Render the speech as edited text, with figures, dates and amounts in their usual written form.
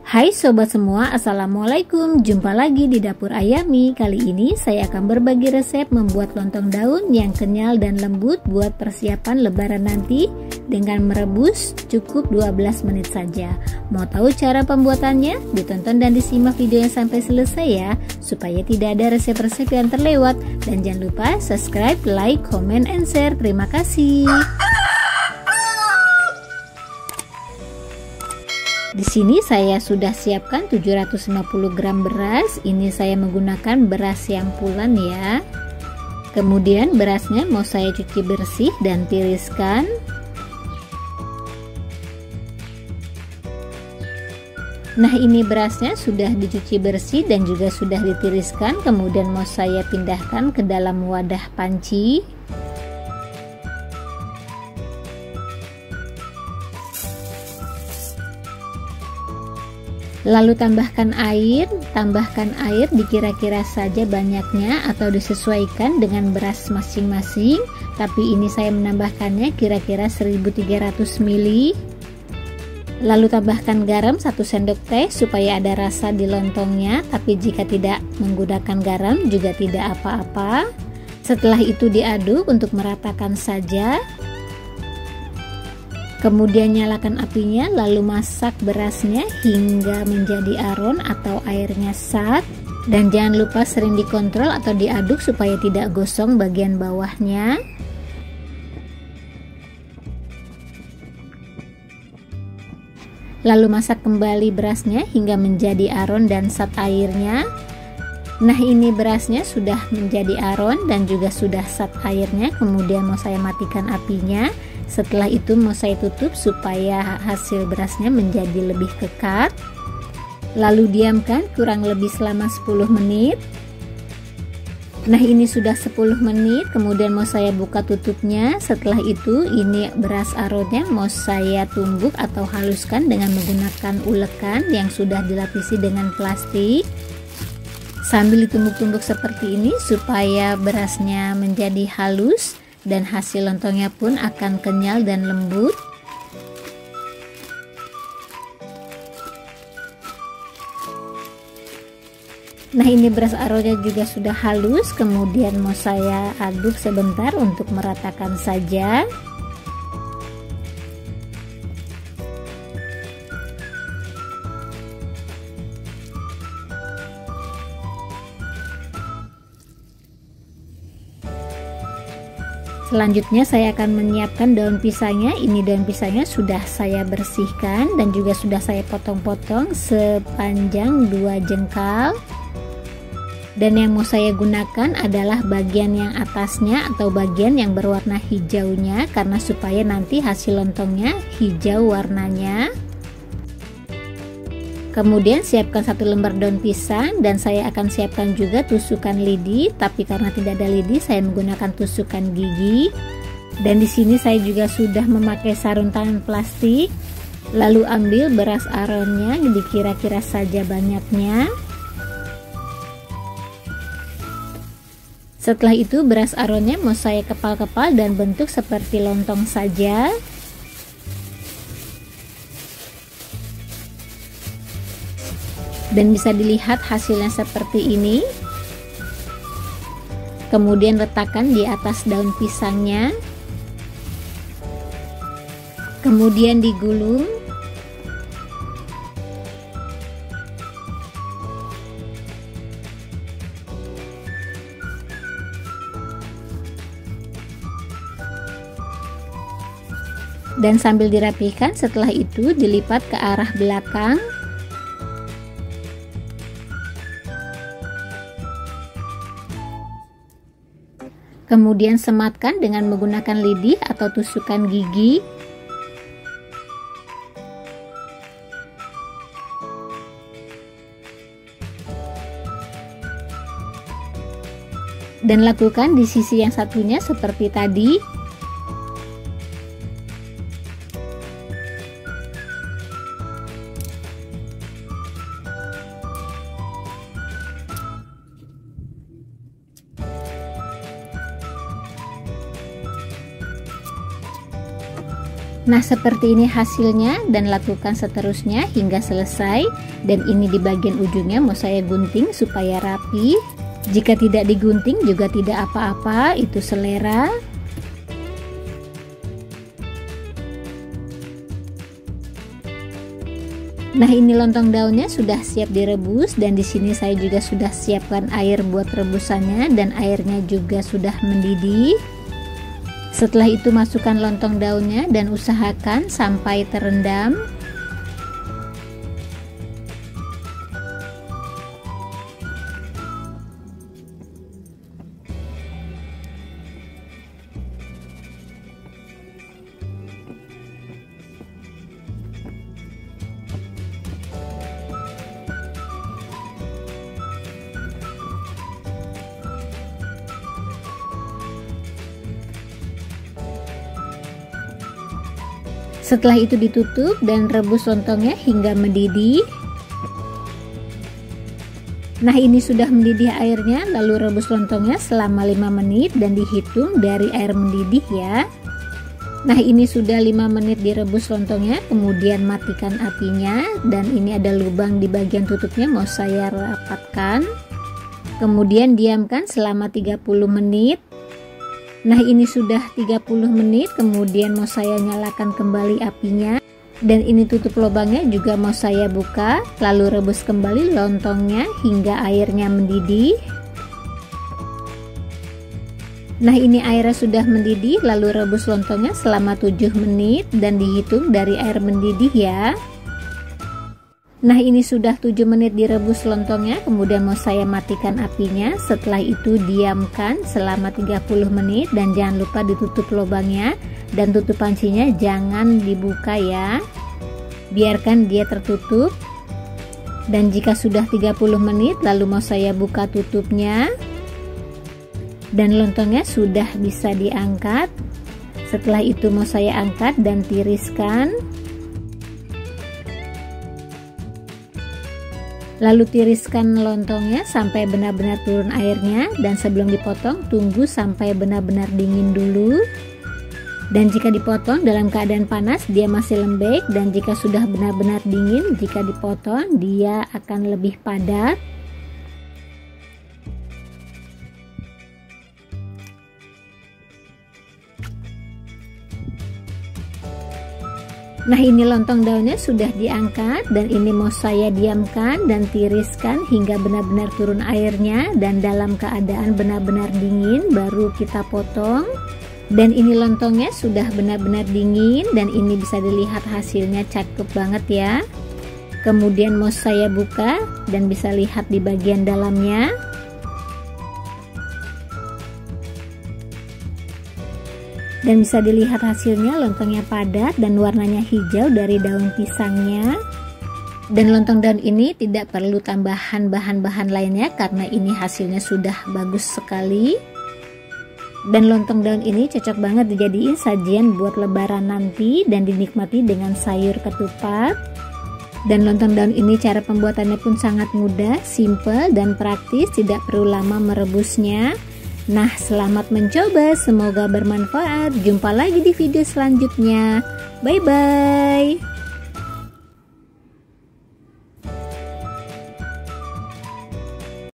Hai sobat semua, assalamualaikum. Jumpa lagi di dapur Ayami. Kali ini saya akan berbagi resep membuat lontong daun yang kenyal dan lembut buat persiapan lebaran nanti dengan merebus cukup 12 menit saja. Mau tahu cara pembuatannya? Ditonton dan disimak videonya sampai selesai ya, supaya tidak ada resep-resep yang terlewat. Dan jangan lupa subscribe, like, comment, and share. Terima kasih. Di sini saya sudah siapkan 750 gram beras. Ini saya menggunakan beras yang pulen ya. Kemudian berasnya mau saya cuci bersih dan tiriskan. Nah, ini berasnya sudah dicuci bersih dan juga sudah ditiriskan. Kemudian mau saya pindahkan ke dalam wadah panci. Lalu tambahkan air dikira-kira saja banyaknya atau disesuaikan dengan beras masing-masing, tapi ini saya menambahkannya kira-kira 1300 ml. Lalu tambahkan garam 1 sendok teh supaya ada rasa di lontongnya, tapi jika tidak menggunakan garam juga tidak apa-apa. Setelah itu diaduk untuk meratakan saja. Kemudian nyalakan apinya, lalu masak berasnya hingga menjadi aron atau airnya sat. Dan jangan lupa sering dikontrol atau diaduk supaya tidak gosong bagian bawahnya. Lalu masak kembali berasnya hingga menjadi aron dan sat airnya. Nah, ini berasnya sudah menjadi aron dan juga sudah sat airnya. Kemudian mau saya matikan apinya. Setelah itu mau saya tutup supaya hasil berasnya menjadi lebih kekar. Lalu diamkan kurang lebih selama 10 menit. Nah, ini sudah 10 menit. Kemudian mau saya buka tutupnya. Setelah itu ini beras aronnya mau saya tumbuk atau haluskan dengan menggunakan ulekan yang sudah dilapisi dengan plastik. Sambil ditumbuk-tumbuk seperti ini supaya berasnya menjadi halus dan hasil lontongnya pun akan kenyal dan lembut. Nah, ini beras aronnya juga sudah halus. Kemudian mau saya aduk sebentar untuk meratakan saja. Selanjutnya saya akan menyiapkan daun pisangnya. Ini daun pisangnya sudah saya bersihkan dan juga sudah saya potong-potong sepanjang 2 jengkal. Dan yang mau saya gunakan adalah bagian yang atasnya atau bagian yang berwarna hijaunya, karena supaya nanti hasil lontongnya hijau warnanya. Kemudian siapkan 1 lembar daun pisang dan saya akan siapkan juga tusukan lidi, tapi karena tidak ada lidi saya menggunakan tusukan gigi. Dan di sini saya juga sudah memakai sarung tangan plastik. Lalu ambil beras aronnya dikira-kira saja banyaknya. Setelah itu beras aronnya mau saya kepal-kepal dan bentuk seperti lontong saja. Dan bisa dilihat hasilnya seperti ini. Kemudian letakkan di atas daun pisangnya. Kemudian digulung. Dan sambil dirapikan, setelah itu dilipat ke arah belakang. Kemudian sematkan dengan menggunakan lidi atau tusukan gigi. Dan lakukan di sisi yang satunya seperti tadi. Nah, seperti ini hasilnya, dan lakukan seterusnya hingga selesai. Dan ini di bagian ujungnya mau saya gunting supaya rapi. Jika tidak digunting juga tidak apa-apa, itu selera. Nah, ini lontong daunnya sudah siap direbus, dan di sini saya juga sudah siapkan air buat rebusannya, dan airnya juga sudah mendidih. Setelah itu masukkan lontong daunnya dan usahakan sampai terendam. Setelah itu ditutup dan rebus lontongnya hingga mendidih. Nah, ini sudah mendidih airnya, lalu rebus lontongnya selama 5 menit dan dihitung dari air mendidih ya. Nah, ini sudah 5 menit direbus lontongnya, kemudian matikan apinya, dan ini ada lubang di bagian tutupnya mau saya rapatkan. Kemudian diamkan selama 30 menit. Nah, ini sudah 30 menit, kemudian mau saya nyalakan kembali apinya, dan ini tutup lubangnya juga mau saya buka, lalu rebus kembali lontongnya hingga airnya mendidih. Nah, ini airnya sudah mendidih, lalu rebus lontongnya selama 7 menit dan dihitung dari air mendidih ya. Nah, ini sudah 7 menit direbus lontongnya, kemudian mau saya matikan apinya. Setelah itu diamkan selama 30 menit dan jangan lupa ditutup lubangnya, dan tutup pancinya jangan dibuka ya. Biarkan dia tertutup. Dan jika sudah 30 menit lalu mau saya buka tutupnya. Dan lontongnya sudah bisa diangkat. Setelah itu mau saya angkat dan tiriskan. Lalu tiriskan lontongnya sampai benar-benar turun airnya, dan sebelum dipotong tunggu sampai benar-benar dingin dulu. Dan jika dipotong dalam keadaan panas dia masih lembek, dan jika sudah benar-benar dingin, jika dipotong dia akan lebih padat. Nah, ini lontong daunnya sudah diangkat, dan ini mau saya diamkan dan tiriskan hingga benar-benar turun airnya, dan dalam keadaan benar-benar dingin baru kita potong. Dan ini lontongnya sudah benar-benar dingin, dan ini bisa dilihat hasilnya cakep banget ya. Kemudian mau saya buka dan bisa lihat di bagian dalamnya. Dan bisa dilihat hasilnya, lontongnya padat dan warnanya hijau dari daun pisangnya. Dan lontong daun ini tidak perlu tambahan bahan-bahan lainnya karena ini hasilnya sudah bagus sekali. Dan lontong daun ini cocok banget dijadiin sajian buat lebaran nanti dan dinikmati dengan sayur ketupat. Dan lontong daun ini cara pembuatannya pun sangat mudah, simple dan praktis, tidak perlu lama merebusnya. Nah, selamat mencoba, semoga bermanfaat. Jumpa lagi di video selanjutnya. Bye bye.